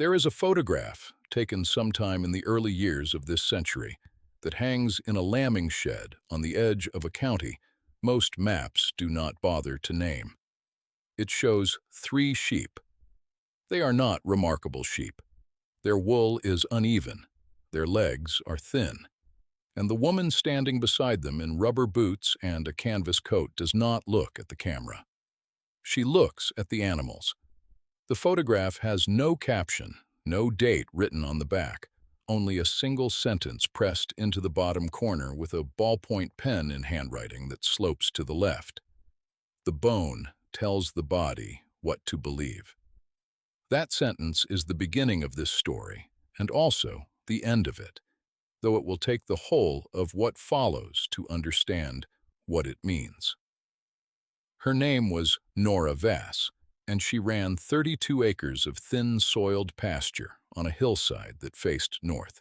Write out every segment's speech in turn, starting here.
There is a photograph taken sometime in the early years of this century that hangs in a lambing shed on the edge of a county most maps do not bother to name. It shows 3 sheep. They are not remarkable sheep. Their wool is uneven, their legs are thin, and the woman standing beside them in rubber boots and a canvas coat does not look at the camera. She looks at the animals. The photograph has no caption, no date written on the back, only a single sentence pressed into the bottom corner with a ballpoint pen in handwriting that slopes to the left. The bone tells the body what to believe. That sentence is the beginning of this story, and also the end of it, though it will take the whole of what follows to understand what it means. Her name was Nora Vass, and she ran 32 acres of thin-soiled pasture on a hillside that faced north.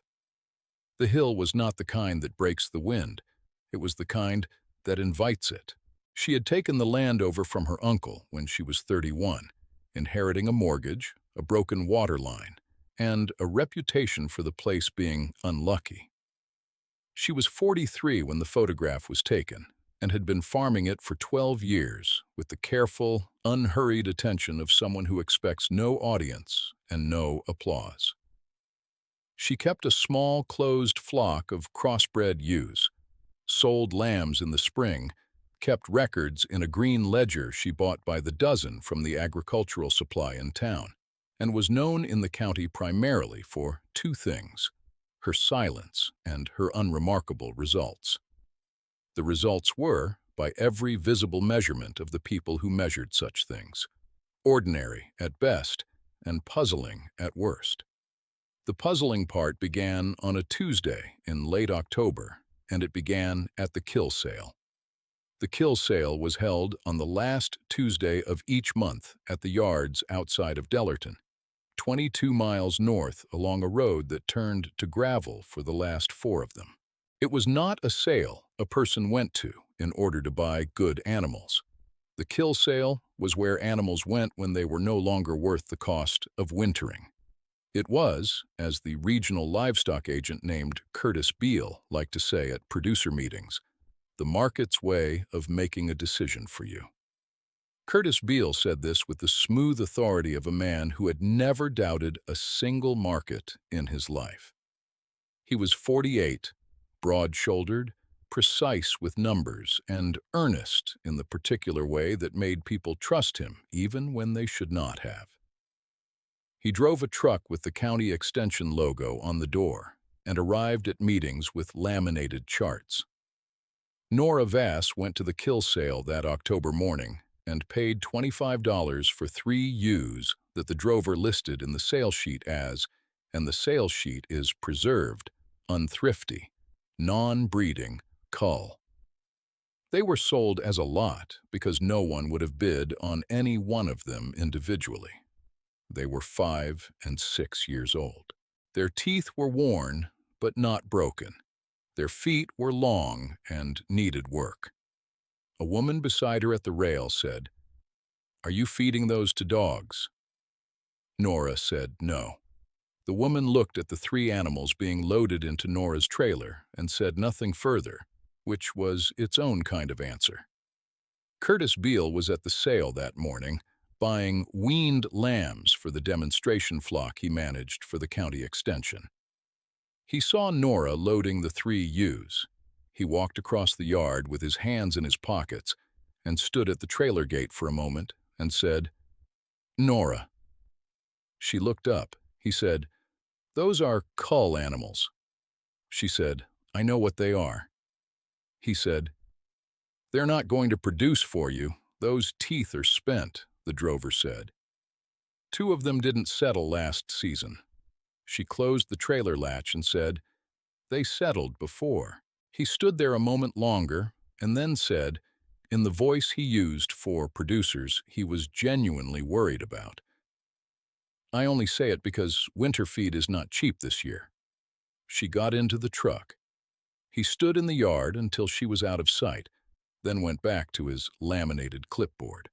The hill was not the kind that breaks the wind. It was the kind that invites it. She had taken the land over from her uncle when she was 31, inheriting a mortgage, a broken water line, and a reputation for the place being unlucky. She was 43 when the photograph was taken, and had been farming it for 12 years with the careful, unhurried attention of someone who expects no audience and no applause. She kept a small, closed flock of crossbred ewes, sold lambs in the spring, kept records in a green ledger she bought by the dozen from the agricultural supply in town, and was known in the county primarily for 2 things: her silence and her unremarkable results. The results were, by every visible measurement of the people who measured such things, ordinary at best and puzzling at worst. The puzzling part began on a Tuesday in late October, and it began at the kill sale. The kill sale was held on the last Tuesday of each month at the yards outside of Dellerton, 22 miles north along a road that turned to gravel for the last 4 of them. It was not a sale a person went to in order to buy good animals. The kill sale was where animals went when they were no longer worth the cost of wintering. It was, as the regional livestock agent named Curtis Beale liked to say at producer meetings, the market's way of making a decision for you. Curtis Beale said this with the smooth authority of a man who had never doubted a single market in his life. He was 48, broad-shouldered, precise with numbers, and earnest in the particular way that made people trust him even when they should not have. He drove a truck with the county extension logo on the door and arrived at meetings with laminated charts. Nora Vass went to the kill sale that October morning and paid $25 for 3 ewes that the drover listed in the sale sheet as, and the sale sheet is preserved, unthrifty, non-breeding Cull. They were sold as a lot because no one would have bid on any one of them individually. They were 5 and 6 years old. Their teeth were worn, but not broken. Their feet were long and needed work. A woman beside her at the rail said, "Are you feeding those to dogs?" Nora said no. The woman looked at the 3 animals being loaded into Nora's trailer and said nothing further, which was its own kind of answer. Curtis Beale was at the sale that morning, buying weaned lambs for the demonstration flock he managed for the county extension. He saw Nora loading the 3 ewes. He walked across the yard with his hands in his pockets and stood at the trailer gate for a moment and said, "Nora." She looked up. He said, "Those are Cull animals." She said, "I know what they are." He said, "They're not going to produce for you. Those teeth are spent," the drover said. 2 of them didn't settle last season. She closed the trailer latch and said, "They settled before." He stood there a moment longer and then said, in the voice he used for producers he was genuinely worried about, "I only say it because winter feed is not cheap this year." She got into the truck. He stood in the yard until she was out of sight, then went back to his laminated clipboard.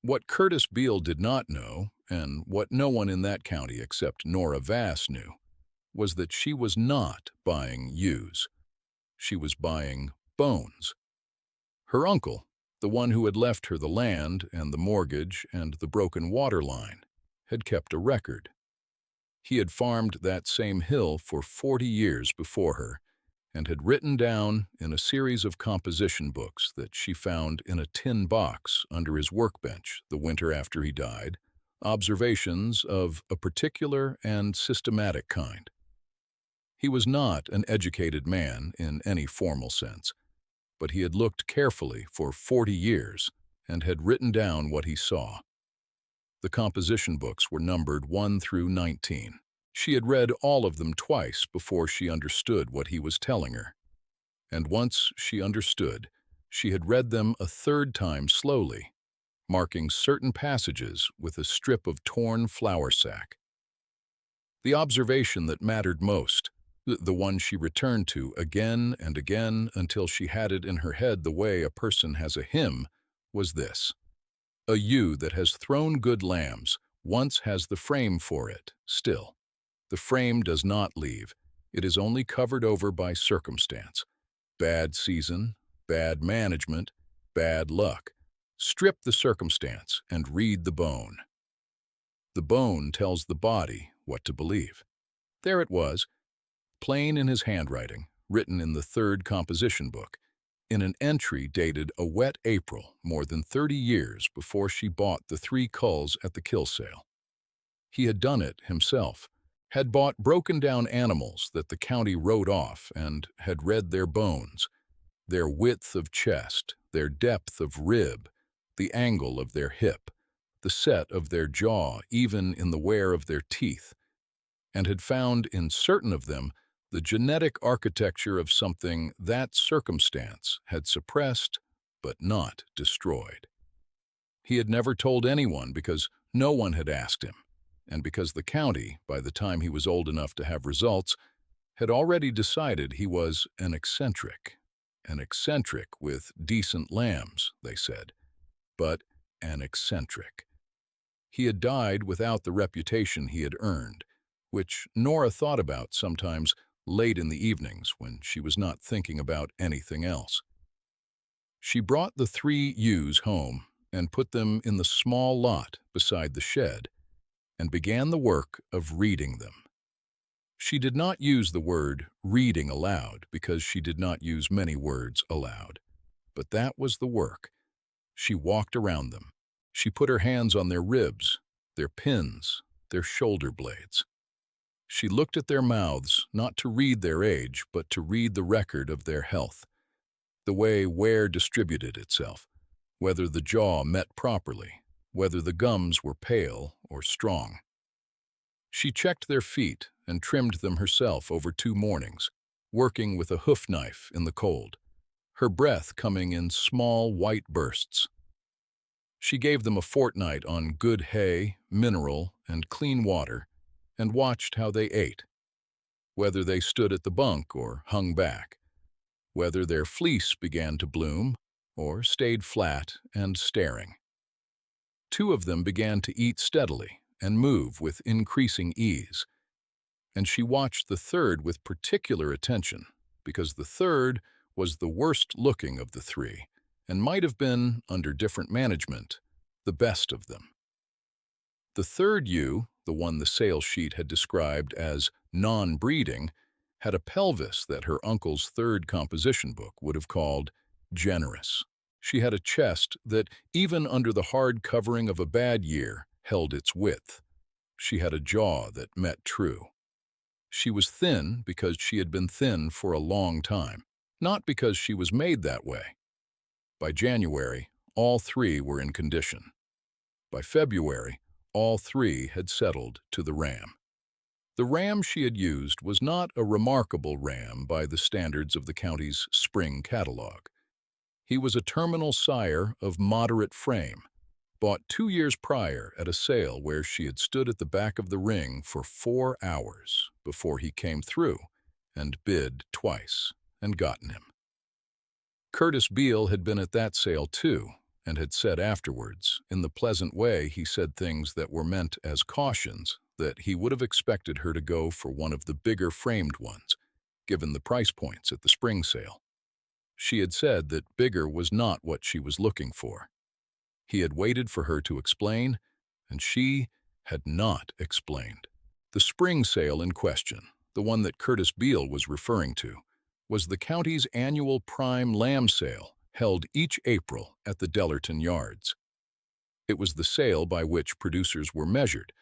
What Curtis Beale did not know, and what no one in that county except Nora Vass knew, was that she was not buying ewes. She was buying bones. Her uncle, the one who had left her the land and the mortgage and the broken water line, had kept a record. He had farmed that same hill for 40 years before her and had written down in a series of composition books that she found in a tin box under his workbench the winter after he died, observations of a particular and systematic kind. He was not an educated man in any formal sense, but he had looked carefully for 40 years and had written down what he saw. The composition books were numbered 1 through 19. She had read all of them twice before she understood what he was telling her. And once she understood, she had read them a third time slowly, marking certain passages with a strip of torn flour sack. The observation that mattered most, the one she returned to again and again until she had it in her head the way a person has a hymn, was this: a ewe that has thrown good lambs once has the frame for it, still. The frame does not leave. It is only covered over by circumstance. Bad season, bad management, bad luck. Strip the circumstance and read the bone. The bone tells the body what to believe. There it was, plain in his handwriting, written in the third composition book, in an entry dated a wet April more than 30 years before she bought the 3 culls at the kill sale. He had done it himself, had bought broken-down animals that the county wrote off and had read their bones, their width of chest, their depth of rib, the angle of their hip, the set of their jaw, even in the wear of their teeth, and had found in certain of them the genetic architecture of something that circumstance had suppressed but not destroyed. He had never told anyone because no one had asked him, and because the county, by the time he was old enough to have results, had already decided he was an eccentric with decent lambs, they said, but an eccentric. He had died without the reputation he had earned, which Nora thought about sometimes late in the evenings when she was not thinking about anything else. She brought the 3 ewes home and put them in the small lot beside the shed and began the work of reading them. She did not use the word reading aloud because she did not use many words aloud, but that was the work. She walked around them. She put her hands on their ribs, their pins, their shoulder blades. She looked at their mouths, not to read their age, but to read the record of their health, the way wear distributed itself, whether the jaw met properly, whether the gums were pale or strong. She checked their feet and trimmed them herself over 2 mornings, working with a hoof knife in the cold, her breath coming in small white bursts. She gave them a fortnight on good hay, mineral, and clean water, and watched how they ate, whether they stood at the bunk or hung back, whether their fleece began to bloom or stayed flat and staring. 2 of them began to eat steadily and move with increasing ease, and she watched the third with particular attention because the third was the worst-looking of the 3 and might have been, under different management, the best of them. The third ewe, the one the sales sheet had described as non-breeding, had a pelvis that her uncle's third composition book would have called generous. She had a chest that, even under the hard covering of a bad year, held its width. She had a jaw that met true. She was thin because she had been thin for a long time, not because she was made that way. By January, all 3 were in condition. By February, all 3 had settled to the ram. The ram she had used was not a remarkable ram by the standards of the county's spring catalog. He was a terminal sire of moderate frame, bought 2 years prior at a sale where she had stood at the back of the ring for 4 hours before he came through and bid twice and gotten him. Curtis Beale had been at that sale too, and had said afterwards, in the pleasant way he said things that were meant as cautions, that he would have expected her to go for one of the bigger framed ones, given the price points at the spring sale. She had said that bigger was not what she was looking for. He had waited for her to explain, and she had not explained. The spring sale in question, the one that Curtis Beale was referring to, was the county's annual prime lamb sale held each April at the Dellerton Yards. It was the sale by which producers were measured,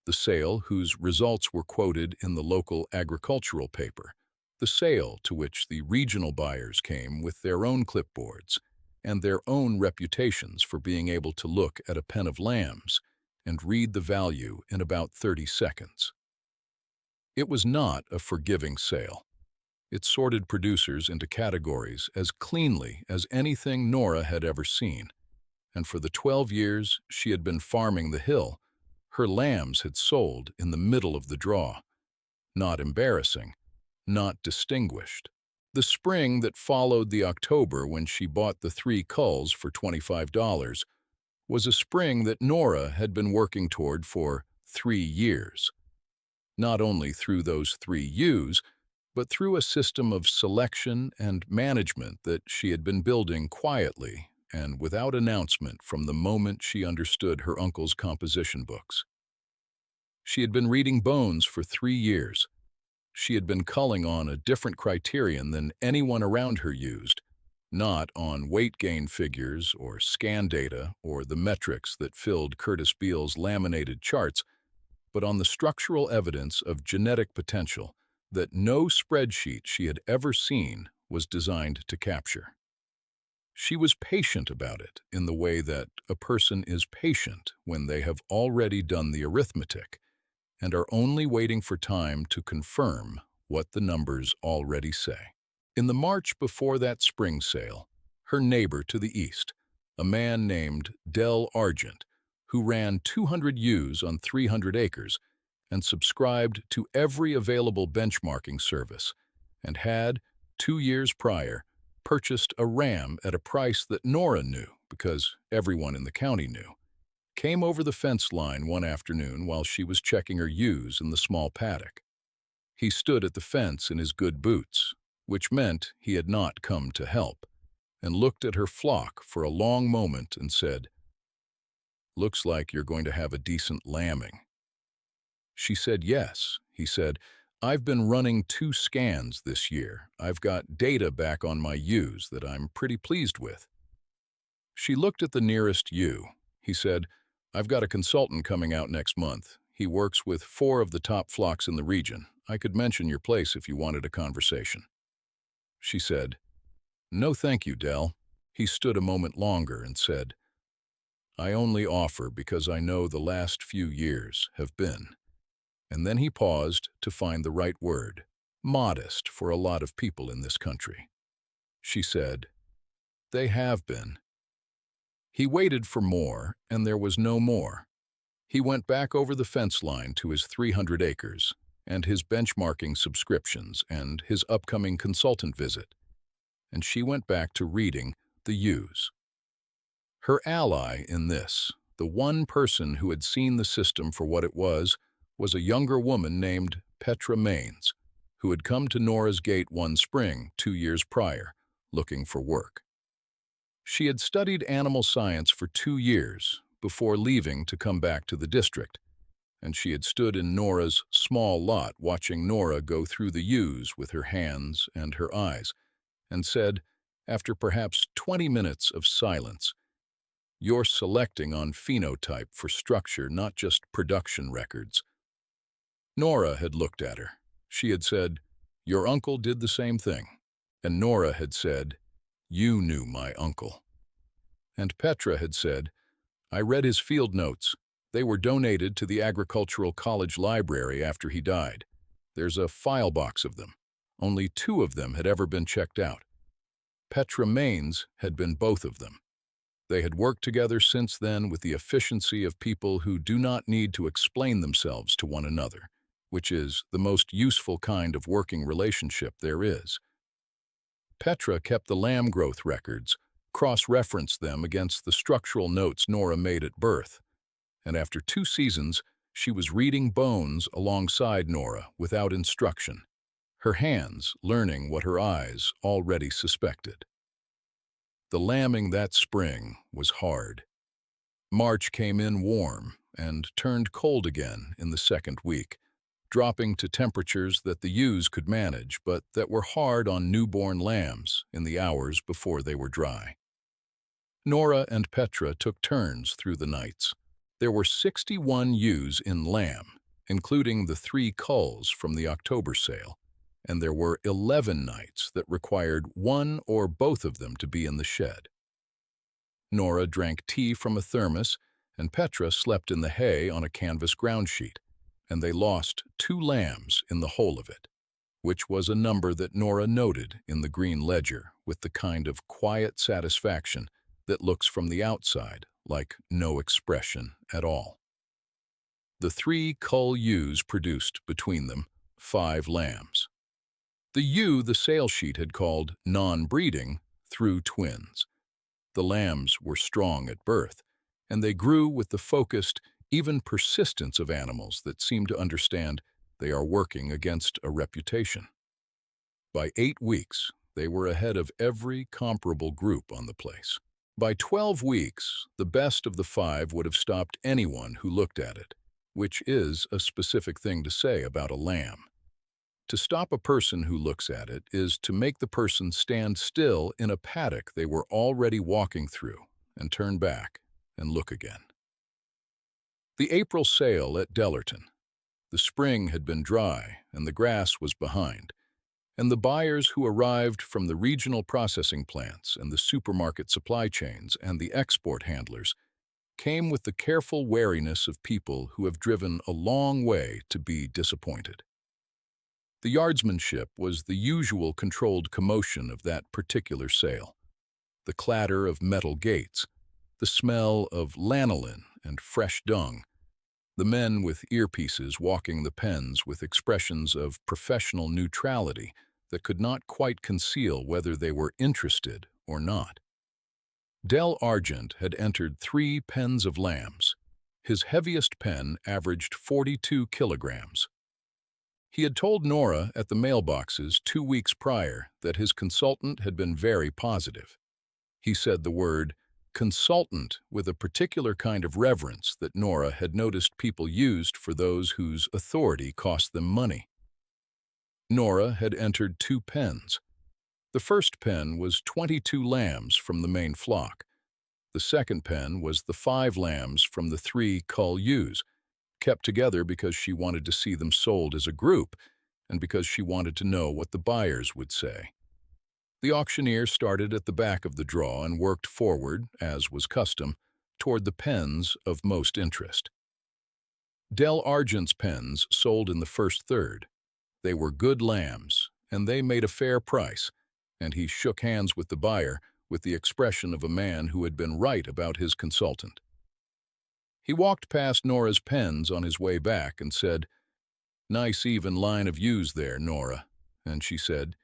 the sale whose results were quoted in the local agricultural paper, the sale to which the regional buyers came with their own clipboards and their own reputations for being able to look at a pen of lambs and read the value in about 30 seconds. It was not a forgiving sale. It sorted producers into categories as cleanly as anything Nora had ever seen, and for the 12 years she had been farming the hill, her lambs had sold in the middle of the draw. Not embarrassing, not distinguished. The spring that followed the October when she bought the 3 culls for $25 was a spring that Nora had been working toward for 3 years. Not only through those 3 ewes, but through a system of selection and management that she had been building quietly and without announcement from the moment she understood her uncle's composition books. She had been reading bones for 3 years. She had been culling on a different criterion than anyone around her used, not on weight gain figures or scan data or the metrics that filled Curtis Beale's laminated charts, but on the structural evidence of genetic potential that no spreadsheet she had ever seen was designed to capture. She was patient about it in the way that a person is patient when they have already done the arithmetic and are only waiting for time to confirm what the numbers already say. In the March before that spring sale, her neighbor to the east, a man named Del Argent, who ran 200 ewes on 300 acres and subscribed to every available benchmarking service, and had, 2 years prior, purchased a ram at a price that Nora knew because everyone in the county knew, came over the fence line one afternoon while she was checking her ewes in the small paddock. He stood at the fence in his good boots, which meant he had not come to help, and looked at her flock for a long moment and said, "Looks like you're going to have a decent lambing." She said yes. He said, "I've been running 2 scans this year. I've got data back on my ewes that I'm pretty pleased with." She looked at the nearest ewe. He said, "I've got a consultant coming out next month. He works with 4 of the top flocks in the region. I could mention your place if you wanted a conversation." She said, "No thank you, Del." He stood a moment longer and said, "I only offer because I know the last few years have been." And then he paused to find the right word, modest for a lot of people in this country. She said, "They have been." He waited for more, and there was no more. He went back over the fence line to his 300 acres, and his benchmarking subscriptions, and his upcoming consultant visit. And she went back to reading the ewes. Her ally in this, the one person who had seen the system for what it was a younger woman named Petra Maines, who had come to Nora's gate one spring 2 years prior, looking for work. She had studied animal science for 2 years before leaving to come back to the district, and she had stood in Nora's small lot watching Nora go through the ewes with her hands and her eyes, and said, after perhaps 20 minutes of silence, "You're selecting on phenotype for structure, not just production records." Nora had looked at her. She had said, "Your uncle did the same thing." And Nora had said, "You knew my uncle." And Petra had said, "I read his field notes. They were donated to the Agricultural College Library after he died. There's a file box of them. Only 2 of them had ever been checked out. Petra Maines had been both of them. They had worked together since then with the efficiency of people who do not need to explain themselves to one another, which is the most useful kind of working relationship there is. Petra kept the lamb growth records, cross-referenced them against the structural notes Nora made at birth, and after 2 seasons, she was reading bones alongside Nora without instruction, her hands learning what her eyes already suspected. The lambing that spring was hard. March came in warm and turned cold again in the second week, dropping to temperatures that the ewes could manage but that were hard on newborn lambs in the hours before they were dry. Nora and Petra took turns through the nights. There were 61 ewes in lamb, including the 3 culls from the October sale, and there were 11 nights that required one or both of them to be in the shed. Nora drank tea from a thermos, and Petra slept in the hay on a canvas ground sheet, and they lost 2 lambs in the whole of it, which was a number that Nora noted in the green ledger with the kind of quiet satisfaction that looks from the outside like no expression at all. The 3 Cull Ewes produced, between them, 5 lambs. The ewe the sale sheet had called non-breeding threw twins. The lambs were strong at birth, and they grew with the focused, even persistence of animals that seem to understand they are working against a reputation. By 8 weeks, they were ahead of every comparable group on the place. By 12 weeks, the best of the 5 would have stopped anyone who looked at it, which is a specific thing to say about a lamb. To stop a person who looks at it is to make the person stand still in a paddock they were already walking through and turn back and look again. The April sale at Dellerton. The spring had been dry and the grass was behind, and the buyers who arrived from the regional processing plants and the supermarket supply chains and the export handlers came with the careful wariness of people who have driven a long way to be disappointed. The yardsmanship was the usual controlled commotion of that particular sale. The clatter of metal gates, the smell of lanolin and fresh dung, the men with earpieces walking the pens with expressions of professional neutrality that could not quite conceal whether they were interested or not. Del Argent had entered 3 pens of lambs. His heaviest pen averaged 42 kilograms. He had told Nora at the mailboxes 2 weeks prior that his consultant had been very positive. He said the word consultant with a particular kind of reverence that Nora had noticed people used for those whose authority cost them money. Nora had entered 2 pens. The first pen was 22 lambs from the main flock. The second pen was the 5 lambs from the 3 Cull Ewes, kept together because she wanted to see them sold as a group and because she wanted to know what the buyers would say. The auctioneer started at the back of the draw and worked forward, as was custom, toward the pens of most interest. Del Argent's pens sold in the first third. They were good lambs, and they made a fair price, and he shook hands with the buyer with the expression of a man who had been right about his consultant. He walked past Nora's pens on his way back and said, "Nice even line of ewes there, Nora." And she said,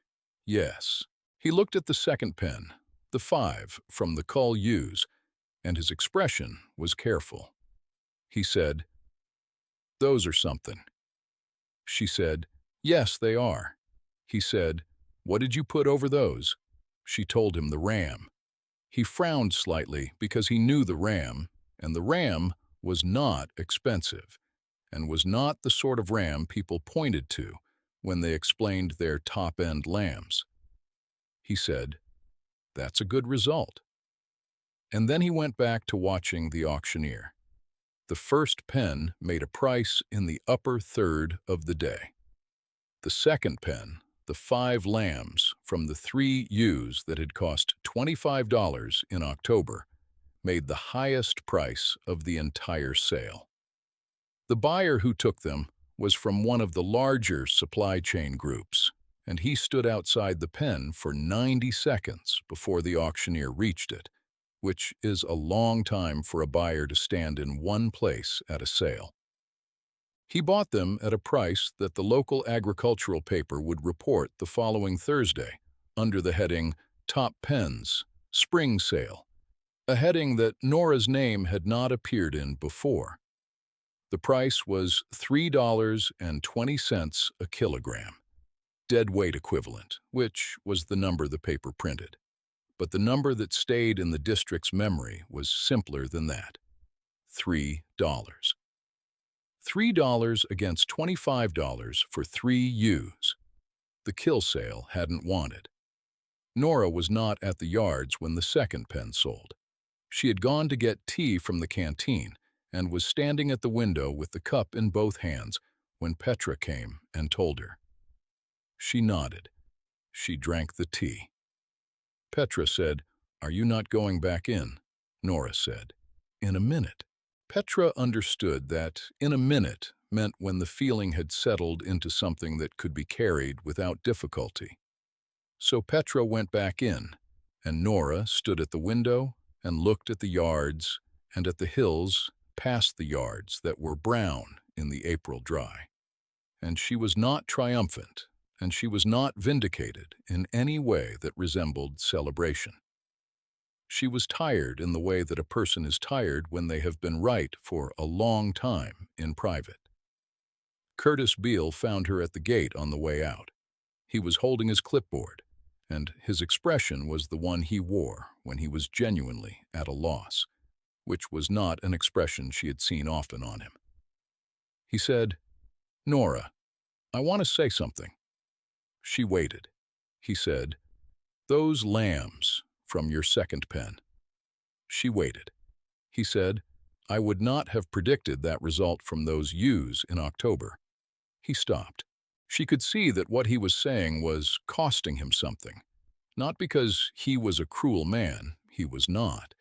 "Yes." He looked at the second pen, the 5 from the Cull Ewes, and his expression was careful. He said, "Those are something." She said, "Yes, they are." He said, "What did you put over those?" She told him the ram. He frowned slightly because he knew the ram, and the ram was not expensive, and was not the sort of ram people pointed to when they explained their top-end lambs. He said, "That's a good result." And then he went back to watching the auctioneer. The first pen made a price in the upper third of the day. The second pen, the 5 lambs from the 3 ewes that had cost $25 in October, made the highest price of the entire sale. The buyer who took them was from one of the larger supply chain groups, and he stood outside the pen for 90 seconds before the auctioneer reached it, which is a long time for a buyer to stand in one place at a sale. He bought them at a price that the local agricultural paper would report the following Thursday, under the heading, "Top Pens, Spring Sale, a heading that Nora's name had not appeared in before. The price was $3.20 a kilogram, dead weight equivalent, which was the number the paper printed. But the number that stayed in the district's memory was simpler than that. $3. $3 against $25 for 3 ewes. The kill sale hadn't wanted. Nora was not at the yards when the second pen sold. She had gone to get tea from the canteen and was standing at the window with the cup in both hands when Petra came and told her. She nodded. She drank the tea. Petra said, "Are you not going back in?" Nora said, "In a minute." Petra understood that "in a minute" meant when the feeling had settled into something that could be carried without difficulty. So Petra went back in, and Nora stood at the window and looked at the yards and at the hills past the yards that were brown in the April dry. And she was not triumphant, and she was not vindicated in any way that resembled celebration. She was tired in the way that a person is tired when they have been right for a long time in private. Curtis Beale found her at the gate on the way out. He was holding his clipboard, and his expression was the one he wore when he was genuinely at a loss, which was not an expression she had seen often on him. He said, "Nora, I want to say something." She waited. He said, "Those lambs from your second pen." She waited. He said, "I would not have predicted that result from those ewes in October." He stopped. She could see that what he was saying was costing him something, not because he was a cruel man, he was not,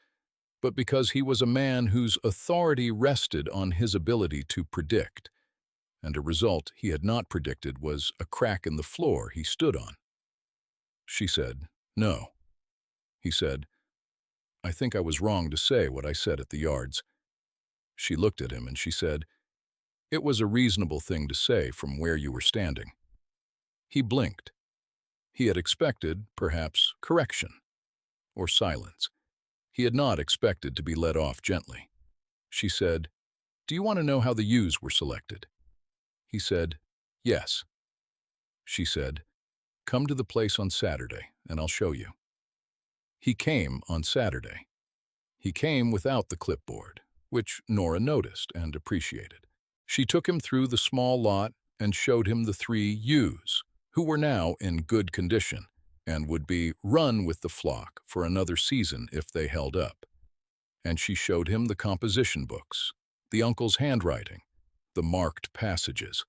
but because he was a man whose authority rested on his ability to predict, and a result he had not predicted was a crack in the floor he stood on. She said, "No." He said, "I think I was wrong to say what I said at the yards." She looked at him and she said, "It was a reasonable thing to say from where you were standing." He blinked. He had expected, perhaps, correction or silence. He had not expected to be let off gently. She said, "Do you want to know how the ewes were selected?" He said, "Yes." She said, "Come to the place on Saturday and I'll show you." He came on Saturday. He came without the clipboard, which Nora noticed and appreciated. She took him through the small lot and showed him the 3 ewes, who were now in good condition and would be run with the flock for another season if they held up. And she showed him the composition books, the uncle's handwriting, the marked passages.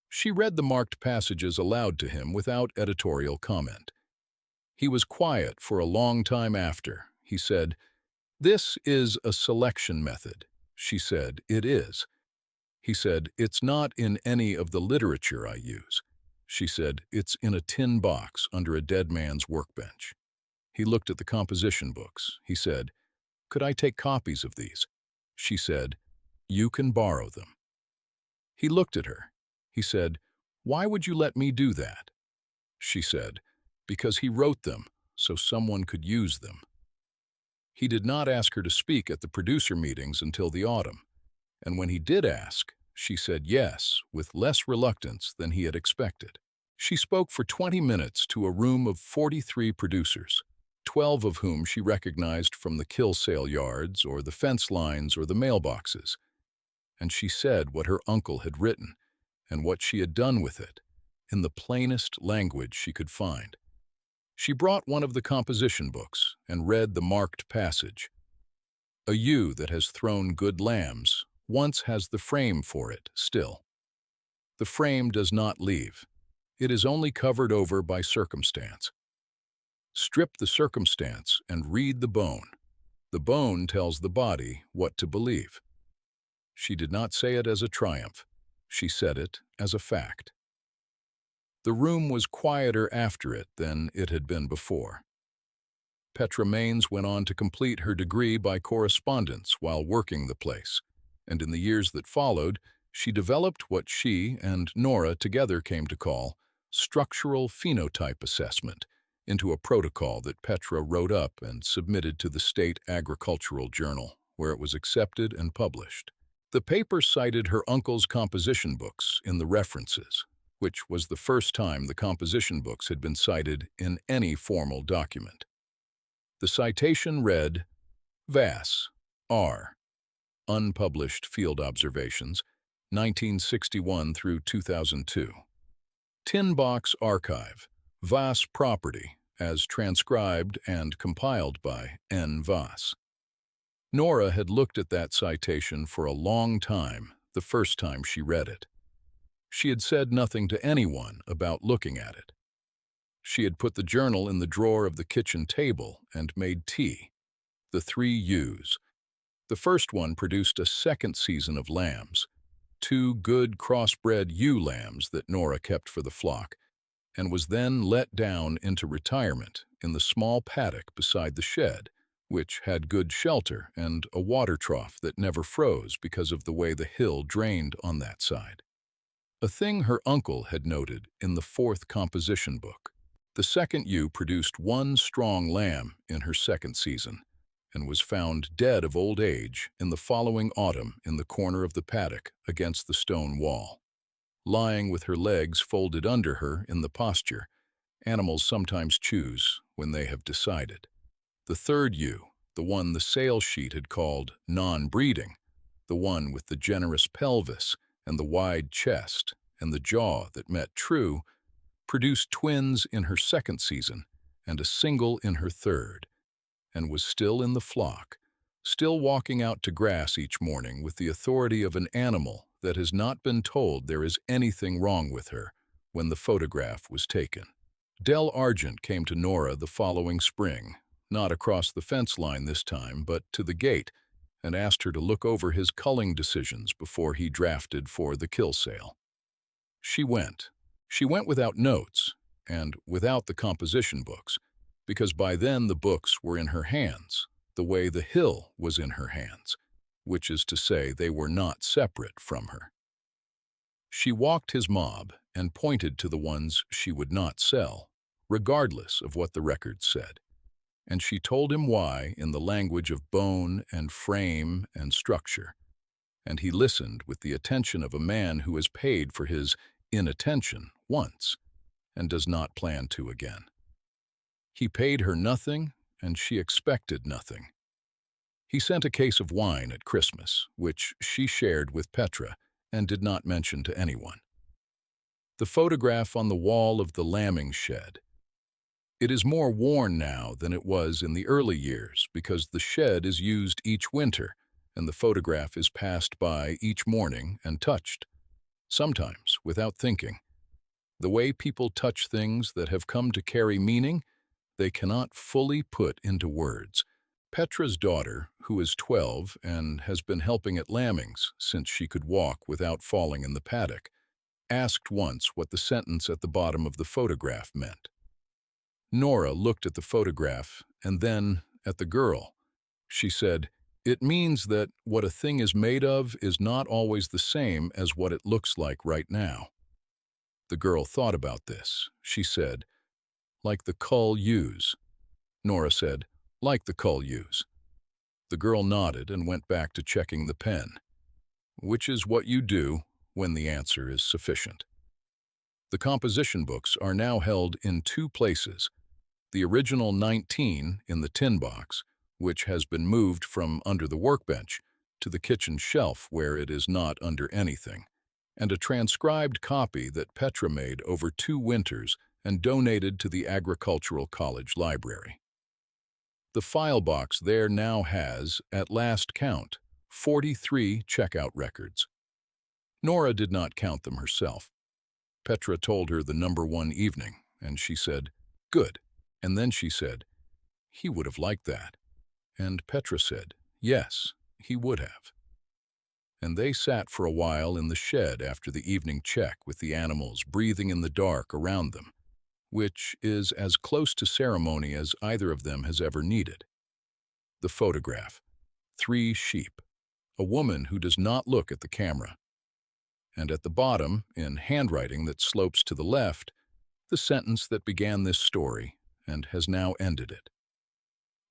She read the marked passages aloud to him without editorial comment. He was quiet for a long time after. He said, "This is a selection method." She said, "It is." He said, "It's not in any of the literature I use." She said, "It's in a tin box under a dead man's workbench." He looked at the composition books. He said, "Could I take copies of these?" She said, "You can borrow them." He looked at her. He said, "Why would you let me do that?" She said, "Because he wrote them so someone could use them." He did not ask her to speak at the producer meetings until the autumn, and when he did ask, she said yes with less reluctance than he had expected. She spoke for 20 minutes to a room of 43 producers, 12 of whom she recognized from the kill sale yards or the fence lines or the mailboxes, and she said what her uncle had written and what she had done with it in the plainest language she could find. She brought one of the composition books and read the marked passage. "A ewe that has thrown good lambs once has the frame for it still. The frame does not leave. It is only covered over by circumstance. Strip the circumstance and read the bone. The bone tells the body what to believe." She did not say it as a triumph. She said it as a fact. The room was quieter after it than it had been before. Petra Maines went on to complete her degree by correspondence while working the place, and in the years that followed, she developed what she and Nora together came to call structural phenotype assessment, into a protocol that Petra wrote up and submitted to the State Agricultural Journal, where it was accepted and published. The paper cited her uncle's composition books in the references, which was the first time the composition books had been cited in any formal document. The citation read, Vass, R. Unpublished Field Observations, 1961 through 2002. Tin Box Archive, Vass Property, as transcribed and compiled by N. Vass. Nora had looked at that citation for a long time the first time she read it. She had said nothing to anyone about looking at it. She had put the journal in the drawer of the kitchen table and made tea. The 3 ewes. The first one produced a second season of lambs, 2 good crossbred ewe lambs that Nora kept for the flock, and was then let down into retirement in the small paddock beside the shed, which had good shelter and a water trough that never froze because of the way the hill drained on that side. A thing her uncle had noted in the 4th composition book. The second ewe produced 1 strong lamb in her second season, and was found dead of old age in the following autumn in the corner of the paddock against the stone wall. Lying with her legs folded under her in the posture animals sometimes choose when they have decided. The third ewe, the one the sales sheet had called non-breeding, the one with the generous pelvis and the wide chest and the jaw that met true, produced twins in her second season and a single in her third, and was still in the flock, still walking out to grass each morning with the authority of an animal that has not been told there is anything wrong with her when the photograph was taken. Del Argent came to Nora the following spring, not across the fence line this time, but to the gate, and asked her to look over his culling decisions before he drafted for the kill sale. She went. She went without notes and without the composition books, because by then the books were in her hands, the way the hill was in her hands, which is to say they were not separate from her. She walked his mob and pointed to the ones she would not sell, regardless of what the records said. And she told him why in the language of bone and frame and structure. And he listened with the attention of a man who has paid for his inattention once and does not plan to again. He paid her nothing, and she expected nothing. He sent a case of wine at Christmas, which she shared with Petra and did not mention to anyone. The photograph on the wall of the lambing shed. It is more worn now than it was in the early years because the shed is used each winter and the photograph is passed by each morning and touched, sometimes without thinking. The way people touch things that have come to carry meaning, they cannot fully put into words. Petra's daughter, who is 12 and has been helping at lambings since she could walk without falling in the paddock, asked once what the sentence at the bottom of the photograph meant. Nora looked at the photograph and then at the girl. She said, "It means that what a thing is made of is not always the same as what it looks like right now." The girl thought about this. She said, "Like the Cull Ewes." Nora said, "Like the Cull Ewes." The girl nodded and went back to checking the pen, which is what you do when the answer is sufficient. The composition books are now held in 2 places. The original 19 in the tin box, which has been moved from under the workbench to the kitchen shelf where it is not under anything, and a transcribed copy that Petra made over 2 winters and donated to the Agricultural College Library. The file box there now has, at last count, 43 checkout records. Nora did not count them herself. Petra told her the number one evening, and she said, "Good." And then she said, "He would have liked that." And Petra said, "Yes, he would have." And they sat for a while in the shed after the evening check with the animals breathing in the dark around them, which is as close to ceremony as either of them has ever needed. The photograph. 3 sheep. A woman who does not look at the camera. And at the bottom, in handwriting that slopes to the left, the sentence that began this story and has now ended it.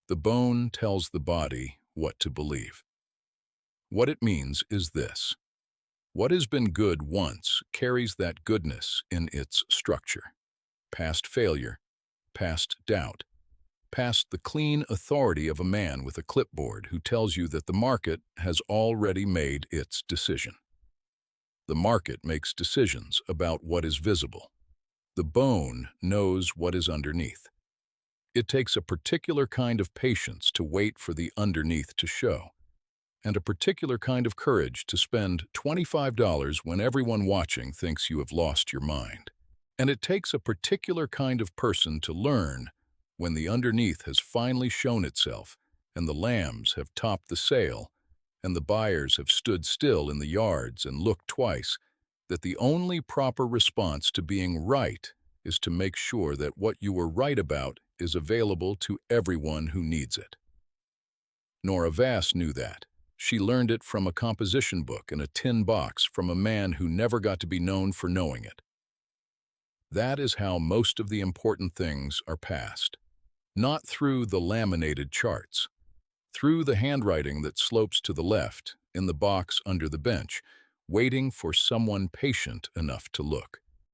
The bone tells the body what to believe. What it means is this: what has been good once carries that goodness in its structure. Past failure, past doubt, past the clean authority of a man with a clipboard who tells you that the market has already made its decision. The market makes decisions about what is visible. The bone knows what is underneath. It takes a particular kind of patience to wait for the underneath to show, and a particular kind of courage to spend $25 when everyone watching thinks you have lost your mind. And it takes a particular kind of person to learn when the underneath has finally shown itself and the lambs have topped the sale and the buyers have stood still in the yards and looked twice, that the only proper response to being right is to make sure that what you were right about is available to everyone who needs it. Nora Vass knew that. She learned it from a composition book in a tin box from a man who never got to be known for knowing it. That is how most of the important things are passed. Not through the laminated charts, through the handwriting that slopes to the left in the box under the bench, waiting for someone patient enough to look.